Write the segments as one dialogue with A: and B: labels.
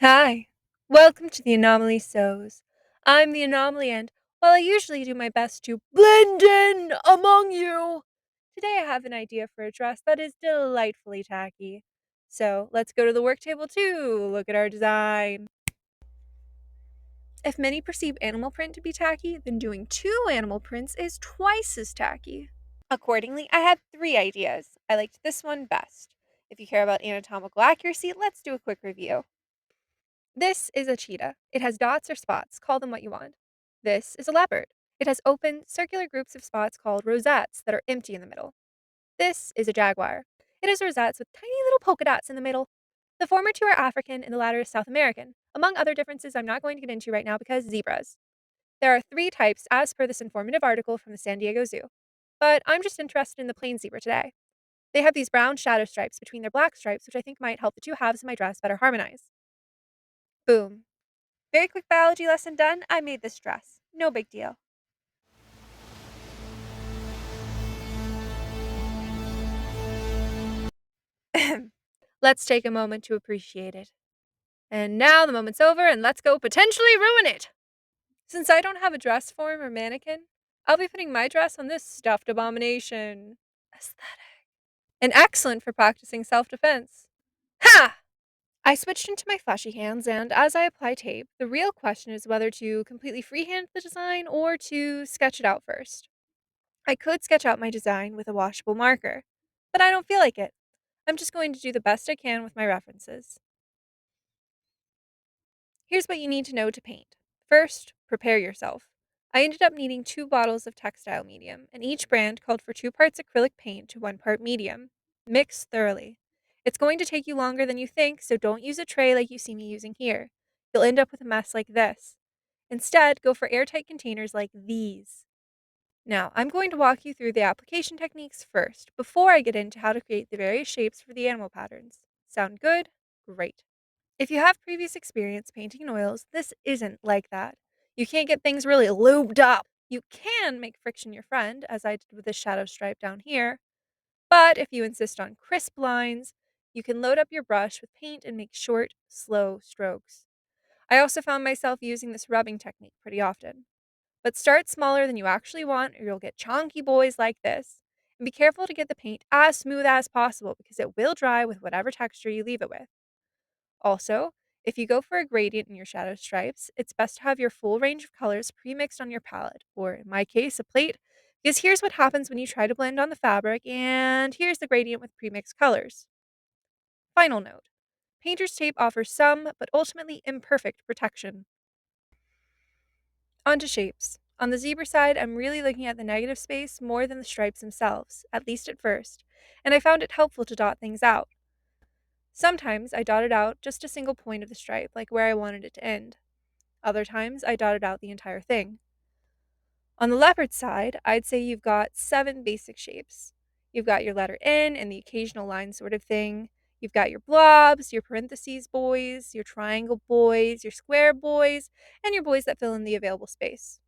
A: Hi, welcome to the Anomaly Sews. I'm the Anomaly, and while I usually do my best to blend in among you, today I have an idea for a dress that is delightfully tacky. So let's go to the work table to look at our design. If many perceive animal print to be tacky, then doing two animal prints is twice as tacky. Accordingly, I had three ideas. I liked this one best. If you care about anatomical accuracy, let's do a quick review. This is a cheetah. It has dots or spots. Call them what you want. This is a leopard. It has open, circular groups of spots called rosettes that are empty in the middle. This is a jaguar. It has rosettes with tiny little polka dots in the middle. The former two are African and the latter is South American, among other differences I'm not going to get into right now because zebras. There are three types as per this informative article from the San Diego Zoo, but I'm just interested in the plain zebra today. They have these brown shadow stripes between their black stripes, which I think might help the two halves of my dress better harmonize. Boom. Very quick biology lesson done. I made this dress. No big deal. Let's take a moment to appreciate it. And now the moment's over, and let's go potentially ruin it. Since I don't have a dress form or mannequin, I'll be putting my dress on this stuffed abomination. Aesthetic. And excellent for practicing self defense. Ha! I switched into my fleshy hands, and as I apply tape, the real question is whether to completely freehand the design or to sketch it out first. I could sketch out my design with a washable marker, but I don't feel like it. I'm just going to do the best I can with my references. Here's what you need to know to paint. First, prepare yourself. I ended up needing 2 bottles of textile medium, and each brand called for 2 parts acrylic paint to 1 part medium. Mix thoroughly. It's going to take you longer than you think, so don't use a tray like you see me using here. You'll end up with a mess like this. Instead, go for airtight containers like these. Now, I'm going to walk you through the application techniques first, before I get into how to create the various shapes for the animal patterns. Sound good? Great. If you have previous experience painting in oils, this isn't like that. You can't get things really lubed up. You can make friction your friend, as I did with this shadow stripe down here, but if you insist on crisp lines, you can load up your brush with paint and make short, slow strokes. I also found myself using this rubbing technique pretty often. But start smaller than you actually want, or you'll get chonky boys like this. And be careful to get the paint as smooth as possible because it will dry with whatever texture you leave it with. Also, if you go for a gradient in your shadow stripes, it's best to have your full range of colors pre-mixed on your palette, or in my case, a plate, because here's what happens when you try to blend on the fabric, and here's the gradient with pre-mixed colors. Final note. Painter's tape offers some, but ultimately imperfect protection. On to shapes. On the zebra side, I'm really looking at the negative space more than the stripes themselves, at least at first, and I found it helpful to dot things out. Sometimes I dotted out just a single point of the stripe, like where I wanted it to end. Other times I dotted out the entire thing. On the leopard side, I'd say you've got 7 basic shapes. You've got your letter N and the occasional line sort of thing. You've got your blobs, your parentheses boys, your triangle boys, your square boys, and your boys that fill in the available space.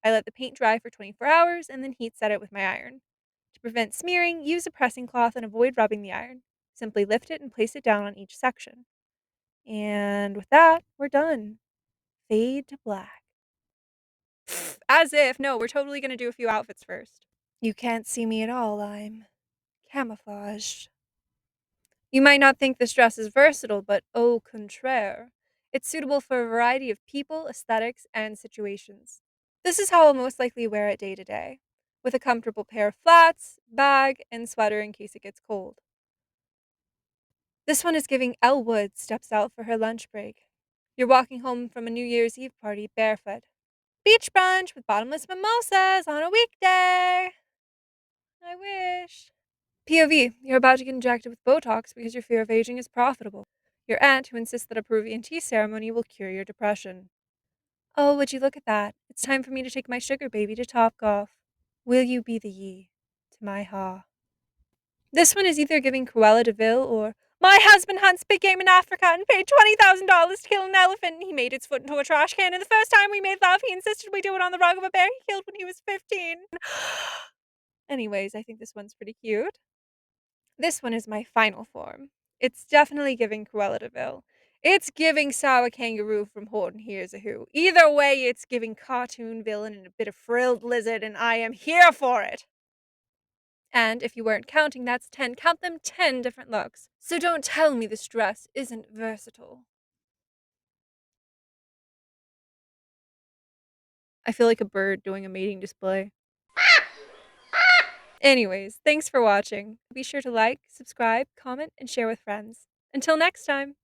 A: I let the paint dry for 24 hours and then heat set it with my iron. To prevent smearing, use a pressing cloth and avoid rubbing the iron. Simply lift it and place it down on each section. And with that, we're done. Fade to black. As if, no, we're totally going to do a few outfits first. You can't see me at all, I'm camouflaged. You might not think this dress is versatile, but au contraire. It's suitable for a variety of people, aesthetics, and situations. This is how I'll most likely wear it day to day, with a comfortable pair of flats, bag, and sweater in case it gets cold. This one is giving Elle Woods steps out for her lunch break. You're walking home from a New Year's Eve party barefoot. Beach brunch with bottomless mimosas on a weekday. I wish. POV, you're about to get injected with Botox because your fear of aging is profitable. Your aunt, who insists that a Peruvian tea ceremony will cure your depression. Oh, would you look at that? It's time for me to take my sugar baby to Topgolf. Will you be the ye to my ha? This one is either giving Cruella de Vil or my husband hunts big game in Africa and paid $20,000 to kill an elephant and he made its foot into a trash can, and the first time we made love he insisted we do it on the rug of a bear he killed when he was 15. Anyways, I think this one's pretty cute. This one is my final form. It's definitely giving Cruella de Vil. It's giving sour kangaroo from Horton Hears a Who. Either way, it's giving cartoon villain and a bit of frilled lizard, and I am here for it. And if you weren't counting, that's 10. Count them 10 different looks. So don't tell me this dress isn't versatile. I feel like a bird doing a mating display. Anyways, thanks for watching. Be sure to like, subscribe, comment, and share with friends. Until next time.